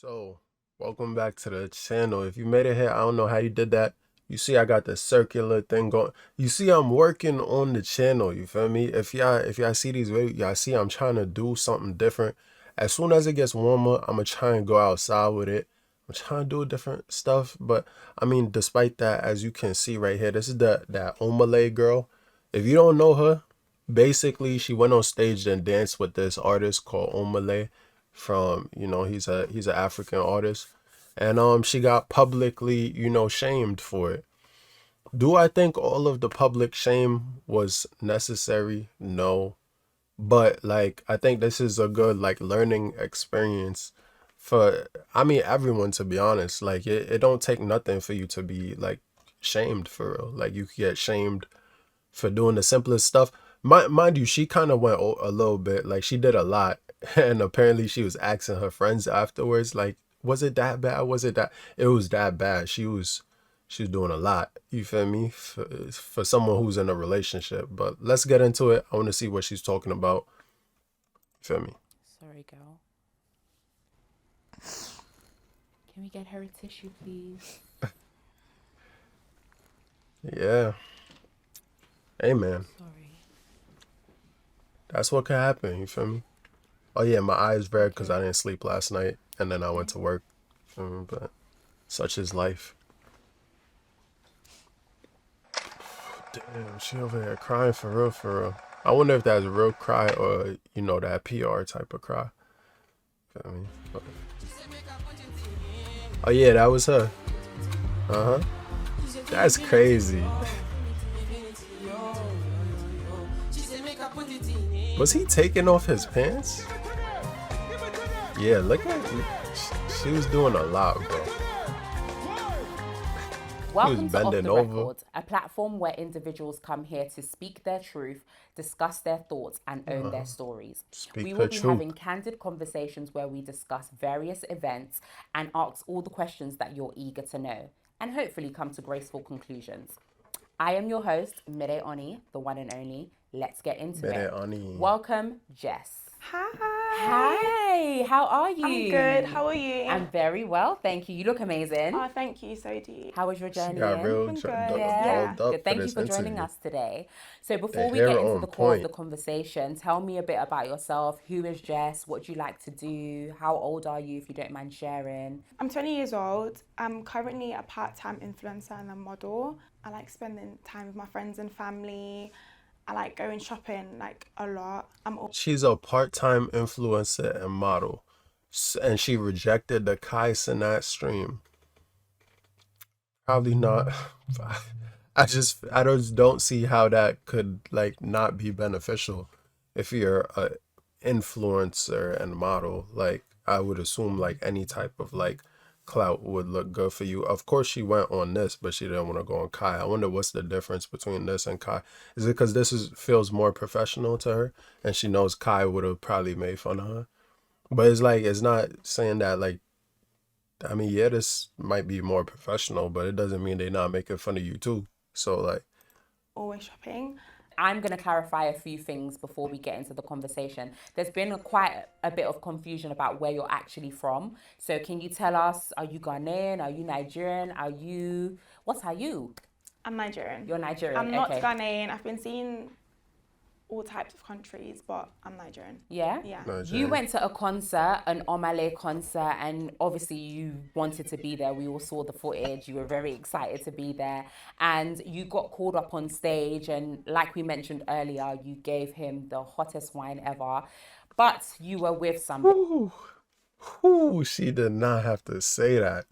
So, welcome back to the channel. If you made it here, I don't know how you did that. You see, I got the circular thing going. You see, I'm working on the channel. You feel me? If y'all see these videos, y'all see I'm trying to do something different. As soon as it gets warmer, I'm gonna try and go outside with it. I'm trying to do different stuff. But I mean, despite that, as you can see right here, this is that OmahLay girl. If you don't know her, basically she went on stage and danced with this artist called OmahLay from, he's an African artist, and she got publicly, shamed for it. Do I think all of the public shame was necessary? No. But like I think this is a good like learning experience for, I mean, everyone, to be honest. Like it don't take nothing for you to be like shamed for real. Like you could get shamed for doing the simplest stuff. Mind you, she kind of went a little bit, like she did a lot, and apparently she was asking her friends afterwards, like, was it that bad? Was it that? It was that bad. She was doing a lot. You feel me? For someone who's in a relationship. But let's get into it. I want to see what she's talking about. You feel me? Sorry, girl. Can we get her a tissue, please? Yeah. Hey, man. Sorry. That's what could happen. You feel me? Oh yeah, my eyes red because I didn't sleep last night, and then I went to work. But such is life. Damn, she over here crying for real, for real. I wonder if that's a real cry or that PR type of cry. Feel me? Oh yeah, that was her. Uh huh. That's crazy. Was he taking off his pants? Yeah, look at. She was doing a lot, bro. Welcome to Off Bending the over. Record, a platform where individuals come here to speak their truth, discuss their thoughts, and own their stories. Speak We the will be truth. having candid conversations where we discuss various events and ask all the questions that you're eager to know, and hopefully come to graceful conclusions. I am your host, Mire Oni, the one and only. Let's get into Mire it. Oni. Welcome, Jess. Hi. Hi, how are you? I'm good. How are you? I'm very well, thank you. You look amazing. Oh, thank you. So do you. How was your She journey got in? real Been good. Yeah. dolled up Good. for Thank you this for joining interview. us today. So before The we hair get into on the core of point. the conversation, tell me a bit about yourself. Who is Jess? What do you like to do? How old are you, if you don't mind sharing? I'm 20 years old. I'm currently a part-time influencer and a model. I like spending time with my friends and family. I like going shopping like a lot. She's a part-time influencer and model, and she rejected the Kai Cenat stream. Probably not. I just don't see how that could like not be beneficial if you're a influencer and model. Like I would assume like any type of like clout would look good for you. Of course she went on this, but she didn't want to go on Kai. I wonder what's the difference between this and Kai. Is it because this is feels more professional to her and she knows Kai would have probably made fun of her? But it's like it's not saying that like, I mean, yeah, this might be more professional, but it doesn't mean they're not making fun of you too. So like, Always shopping. I'm going to clarify a few things before we get into the conversation. There's been quite a bit of confusion about where you're actually from. So can you tell us, are you Ghanaian? Are you Nigerian? What are you? I'm Nigerian. You're Nigerian, I'm not okay. Ghanaian. I've been seeing all types of countries, but I'm Nigerian. Yeah? Yeah. Nigerian. You went to a concert, an OmahLay concert, and obviously you wanted to be there. We all saw the footage. You were very excited to be there. And you got called up on stage, and like we mentioned earlier, you gave him the hottest wine ever. But you were with somebody. Ooh, she did not have to say that.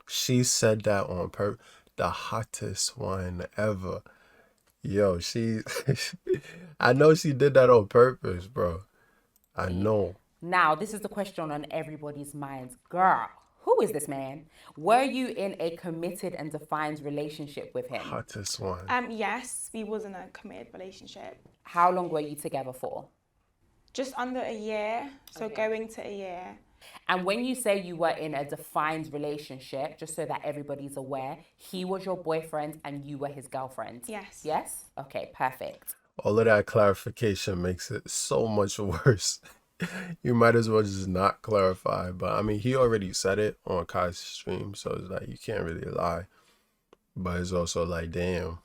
She said that on purpose. The hottest wine ever. Yo, I know she did that on purpose, bro. I know. Now, this is the question on everybody's minds. Girl, who is this man? Were you in a committed and defined relationship with him? Hottest wine. Yes, we was in a committed relationship. How long were you together for? Just under a year. So going to a year. And when you say you were in a defined relationship, just so that everybody's aware, he was your boyfriend and you were his girlfriend? Yes. Yes? Okay, perfect. All of that clarification makes it so much worse. You might as well just not clarify. But I mean, he already said it on Kai's stream, so it's like you can't really lie. But it's also like, damn.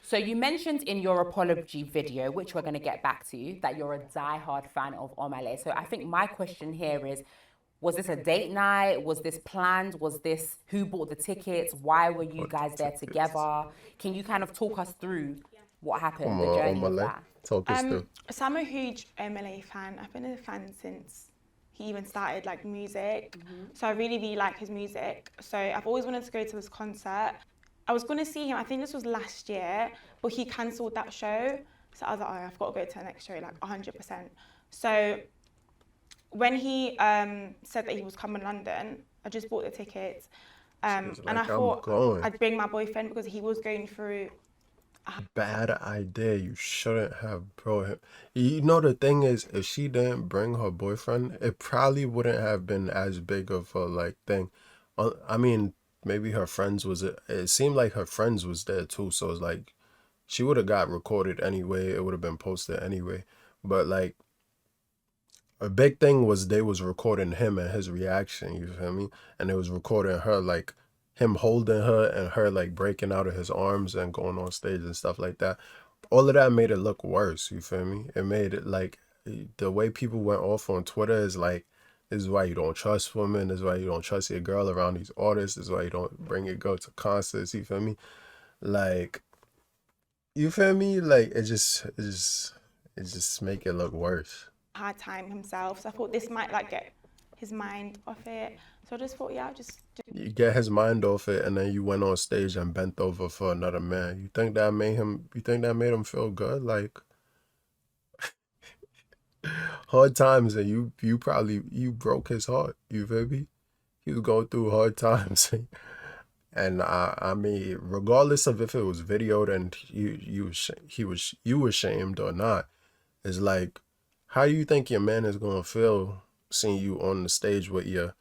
So you mentioned in your apology video, which we're going to get back to, that you're a diehard fan of OmahLay. So I think my question here is, was this a date night? Was this planned? Was this who bought the tickets? Why were you What guys there tickets? together? Can you kind of talk us through what happened, Come the on, journey of Omalay. that? Talk us through. So I'm a huge OmahLay fan. I've been a fan since he even started like music. So I really, really like his music. So I've always wanted to go to his concert. I was going to see him, I think this was last year, but he cancelled that show. So I was like, oh, I've got to go to the next show, like 100%. So when he said that he was coming to London, I just bought the tickets. She was And I like, I'm thought going. I'd bring my boyfriend because he was going through. Bad idea. You shouldn't have brought him. You know, the thing is, if she didn't bring her boyfriend, it probably wouldn't have been as big of a like thing. I mean, maybe her friends was it seemed like her friends was there too, so it's like she would have got recorded anyway. It would have been posted anyway. But like a big thing was they was recording him and his reaction, you feel me? And it was recording her, like him holding her and her like breaking out of his arms and going on stage and stuff like that. All of that made it look worse, you feel me? It made it like the way people went off on Twitter is like, this is why you don't trust women, this is why you don't trust your girl around these artists, this is why you don't bring your girl to concerts, you feel me? Like, you feel me? Like it just make it look worse. Hard time himself. So I thought this might like get his mind off it. So I just thought, yeah, I'll just do. You get his mind off it, and then you went on stage and bent over for another man. You think that made him? You think that made him feel good? Like hard times, and you probably you broke his heart. You feel me? He was going through hard times, and I mean, regardless of if it was videoed and you were shamed or not, it's like, how do you think your man is gonna feel seeing you on the stage with your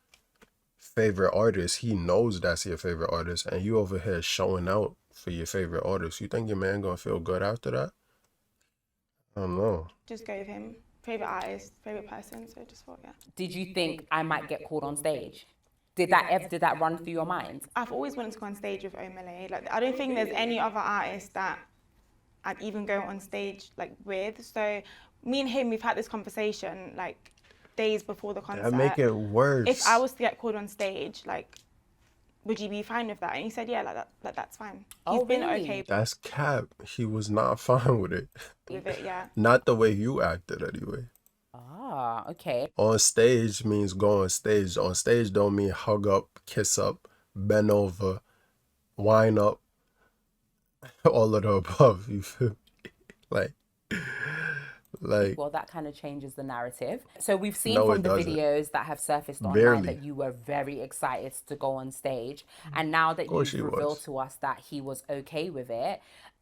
favorite artist? He knows that's your favorite artist, and you over here showing out for your favorite artist. You think your man gonna feel good after that? I don't know. Just go with him. Favorite artist, favorite person. So I just thought, yeah. Did you think I might get called on stage? Did that run through your mind? I've always wanted to go on stage with OmahLay. Like I don't think there's any other artist that I'd even go on stage like with. So me and him, we've had this conversation like days before the concert. That make it worse. If I was to get called on stage, like, would you be fine with that? And he said, yeah, that's fine. Oh, He's been really? okay That's cap. He was not fine with it. with it, yeah. Not the way you acted anyway. Ah, okay. On stage means go on stage. On stage don't mean hug up, kiss up, bend over, wind up, all of the above. You feel me? Like Well, that kind of changes the narrative. So we've seen No, from it the doesn't. videos that have surfaced online Barely. that you were very excited to go on stage. And now that course you've she revealed was. to us that he was okay with it,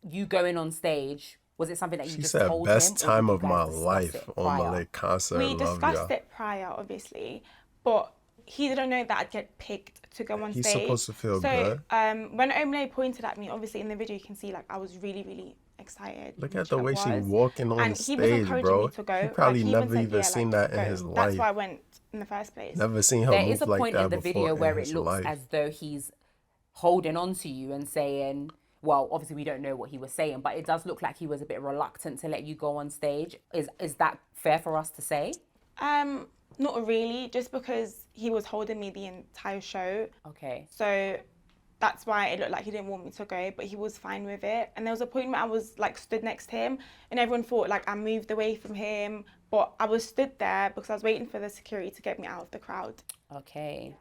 you going on stage, was it something that you She just said, told best him? Or time did you of guys my discuss life it on prior? my concert. We Love discussed y'all. it prior, obviously, but he didn't know that I'd get picked to go on He's stage. supposed to feel so, good. when OmahLay pointed at me, obviously in the video you can see like I was really, really excited. Look which at the I way she was. walking on And the he was stage, encouraging bro. me to go. He probably like, he never said, even yeah, seen like, that in go. his That's life. why I went in the first place. Never seen her There move is a like point that in the before video in where his it looks life. as though he's holding on to you and saying, well, obviously we don't know what he was saying, but it does look like he was a bit reluctant to let you go on stage. Is that fair for us to say? Not really, just because he was holding me the entire show. Okay. So that's why it looked like he didn't want me to go, but he was fine with it. And there was a point where I was like stood next to him and everyone thought like I moved away from him, but I was stood there because I was waiting for the security to get me out of the crowd. Okay.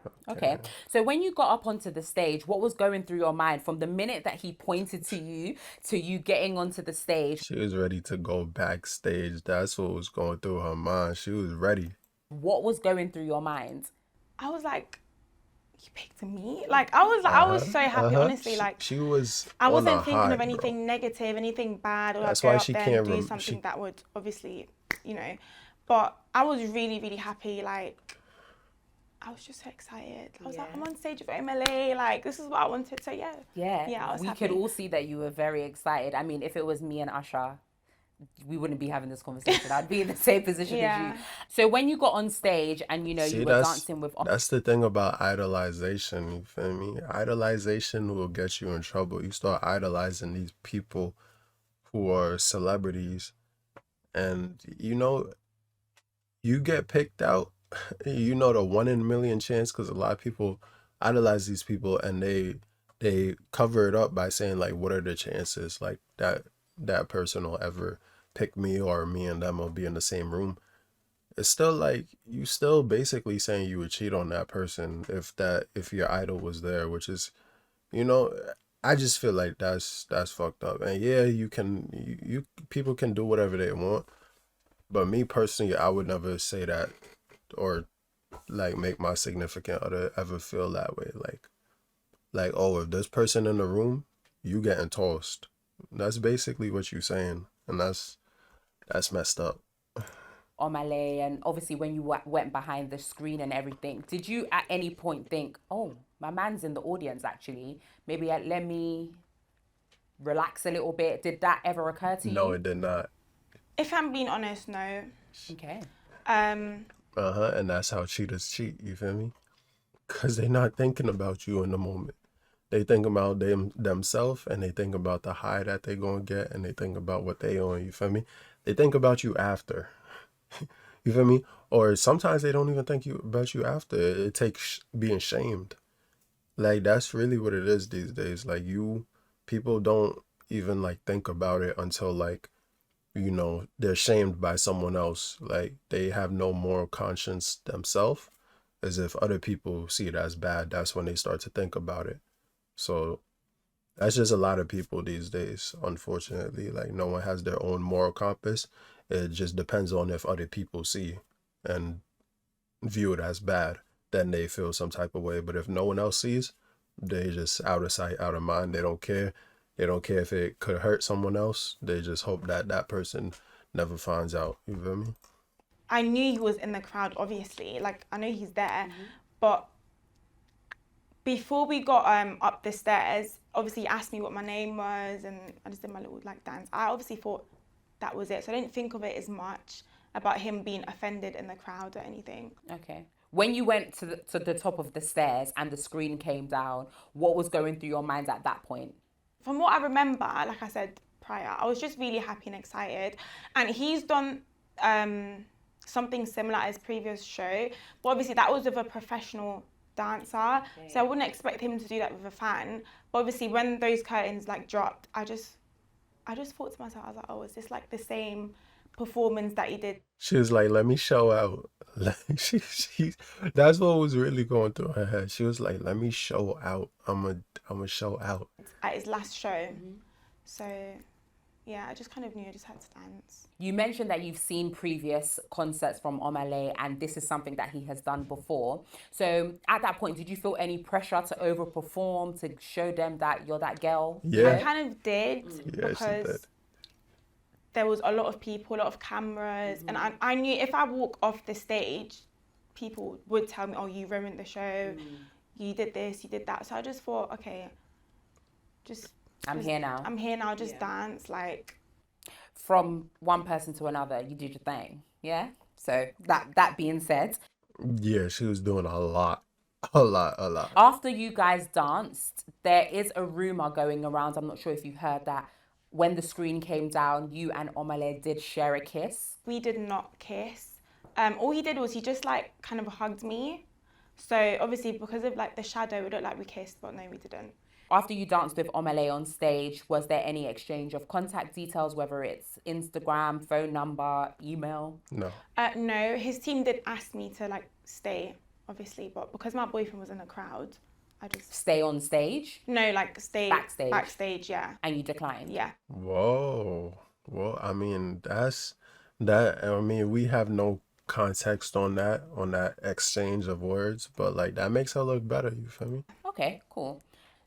So when you got up onto the stage, what was going through your mind from the minute that he pointed to you getting onto the stage? She was ready to go backstage. That's what was going through her mind. She was ready. What was going through your mind? I was like, you picked me? Like I was so happy, honestly. Like she was. I on a wasn't thinking high, of anything negative, anything bad, or like That's go why up she there can't and do rem- something she- that would obviously, But I was really, really happy. Like I was just so excited. I was like, I'm on stage with OmahLay. Like this is what I wanted. So yeah. Yeah. Yeah, I was we happy. could all see that you were very excited. I mean, if it was me and Usher, we wouldn't be having this conversation. I'd be in the same position as Yeah. you. So when you got on stage and you See, were dancing with that's the thing about idolization, you feel me? Idolization will get you in trouble. You start idolizing these people who are celebrities, and you get picked out. The 1 in a million chance, because a lot of people idolize these people, and they cover it up by saying like, what are the chances like that person will ever pick me, or me and them will be in the same room. It's still like you still basically saying you would cheat on that person if your idol was there, which is, you know, I just feel like that's fucked up. And yeah, you people can do whatever they want, but me personally, I would never say that, or like make my significant other ever feel that way. Like, oh, if this person in the room, you getting tossed. That's basically what you saying, and that's messed up. OmahLay, and obviously when you went behind the screen and everything, did you at any point think, oh, my man's in the audience actually? Maybe let me relax a little bit. Did that ever occur to No, you? it did not. If I'm being honest, no. Okay. And that's how cheaters cheat. You feel me? Cause they not thinking about you in the moment. They think about themselves, and they think about the high that they gonna get, and they think about what they own. You feel me? They think about you after. You feel me? Or sometimes they don't even think about you after. It takes being shamed. Like that's really what it is these days. Like people don't even like think about it until like they're shamed by someone else. Like they have no moral conscience themselves. As if other people see it as bad, that's when they start to think about it. So that's just a lot of people these days, unfortunately. Like no one has their own moral compass. It just depends on if other people see and view it as bad, then they feel some type of way. But if no one else sees, they just out of sight, out of mind. They don't care. They don't care if it could hurt someone else. They just hope that that person never finds out. You feel me? I knew he was in the crowd, obviously. Like, I know he's there. But before we got up the stairs, obviously he asked me what my name was, and I just did my little like dance. I obviously thought that was it. So I didn't think of it as much about him being offended in the crowd or anything. Okay. When you went to the top of the stairs and the screen came down, what was going through your mind at that point? From what I remember, like I said prior, I was just really happy and excited. And he's done something similar at his previous show, but obviously that was with a professional dancer. So I wouldn't expect him to do that with a fan. But obviously when those curtains like dropped, I just thought to myself, I was like, oh, is this like the same performance that he did She was like, "Let me show out." Like that's what was really going through her head. She was like, "Let me show out. I'm a show out." at his last show? So yeah, I just kind of knew I just had to dance. You mentioned that you've seen previous concerts from OmahLay, and this is something that he has done before. So at that point, did you feel any pressure to overperform, to show them that you're that girl? I Yeah. kind of did Yeah, she because did. there was a lot of people, a lot of cameras, and I knew if I walk off the stage, people would tell me, "Oh, you ruined the show. You did this, you did that." So I just thought, okay, I'm here now. I'm here now. Just dance, like. From one person to another, you did your thing. Yeah. So that being said, Yeah, she was doing a lot. A lot, a lot. after you guys danced, there is a rumor going around. I'm not sure if you heard that. When the screen came down, you and OmahLay did share a kiss. We did not kiss. All he did was he just like kind of hugged me. So obviously because of like the shadow, it looked like we kissed, but no, we didn't. After you danced with OmahLay on stage, was there any exchange of contact details, whether it's Instagram, phone number, email? No. No, his team did ask me to like stay, obviously, but because my boyfriend was in the crowd, I just Stay on stage like stay Backstage. Backstage, yeah, and you declined? yeah. Whoa. Well, I mean, that's that. I mean, we have no context on that exchange of words, but like that makes her look better. You feel me? Okay, cool.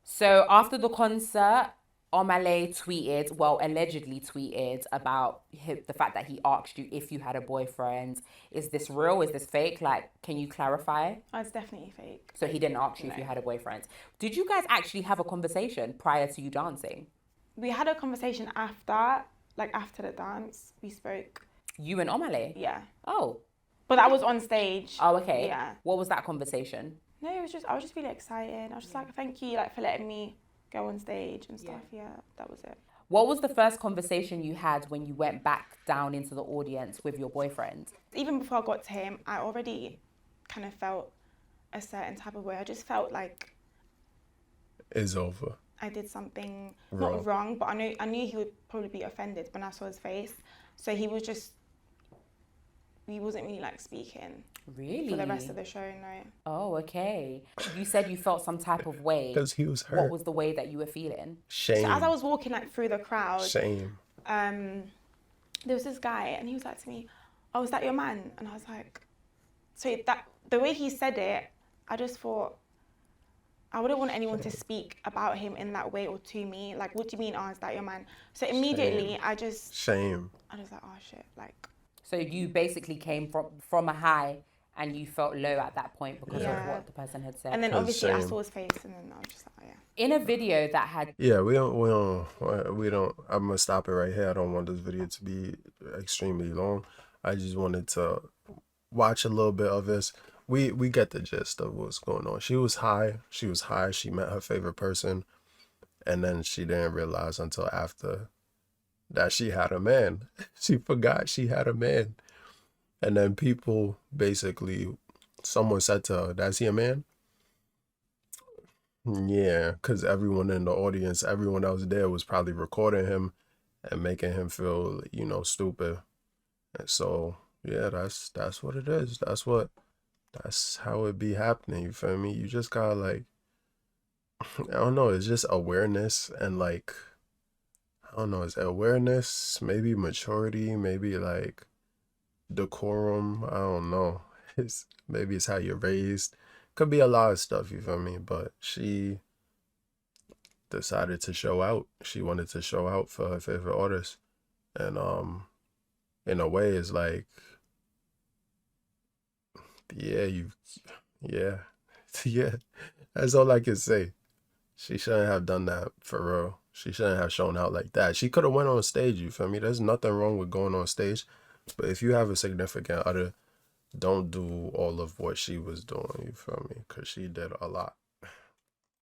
So after the concert, OmahLay tweeted, well, allegedly tweeted about the fact that he asked you if you had a boyfriend. Is this real? Is this fake? Like, can you clarify? Oh, it's definitely fake. So he didn't ask you if you had a boyfriend. Did you guys actually have a conversation prior to you dancing? We had a conversation after, like after the dance, we spoke. You and OmahLay? Yeah. Oh. But that was on stage. Oh, okay. Yeah. What was that conversation? No, I was just really excited. I was just like, thank you, like, for letting me go on stage and stuff. Yeah, that was it. What was the first conversation you had when you went back down into the audience with your boyfriend? Even before I got to him, I already kind of felt a certain type of way. I just felt like It's over. I did something Wrong. not wrong, but I knew he would probably be offended when I saw his face. So he wasn't really like speaking Really? for the rest of the show, no. Oh, okay. You said you felt some type of way. Because he was hurt. What was the way that you were feeling? Shame. So as I was walking like through the crowd, Shame. there was this guy and he was like to me, "Oh, is that your man?" And I was like, so that the way he said it, I just thought, I wouldn't want anyone to speak about him in that way or to me. Like, what do you mean, oh, is that your man? So immediately Shame. I just Shame. was like, oh shit, like. So you basically came from a high and you felt low at that point because of what the person had said. And then That's obviously I shame. saw his face and then I was just like, oh yeah. In a video that had Yeah, we don't. I'm gonna stop it right here. I don't want this video to be extremely long. I just wanted to watch a little bit of this. We get the gist of what's going on. She was high. She met her favorite person, and then she didn't realize until after that she had a man. She forgot she had a man, and then people basically, someone said to her, "That's he a man?" Yeah, because everyone in the audience, everyone else there was probably recording him and making him feel, stupid. And so, yeah, that's what it is. That's how it be happening. You feel me? You just gotta like, I don't know. It's just awareness and like, I don't know. It's awareness, maybe maturity, maybe like decorum. I don't know. Maybe it's how you're raised. Could be a lot of stuff, you feel me? But she decided to show out. She wanted to show out for her favorite artist. And in a way it's like, yeah, yeah. Yeah. That's all I can say. She shouldn't have done that for real. She shouldn't have shown out like that. She could have went on stage, you feel me? There's nothing wrong with going on stage. But if you have a significant other, don't do all of what she was doing, you feel me? Because she did a lot.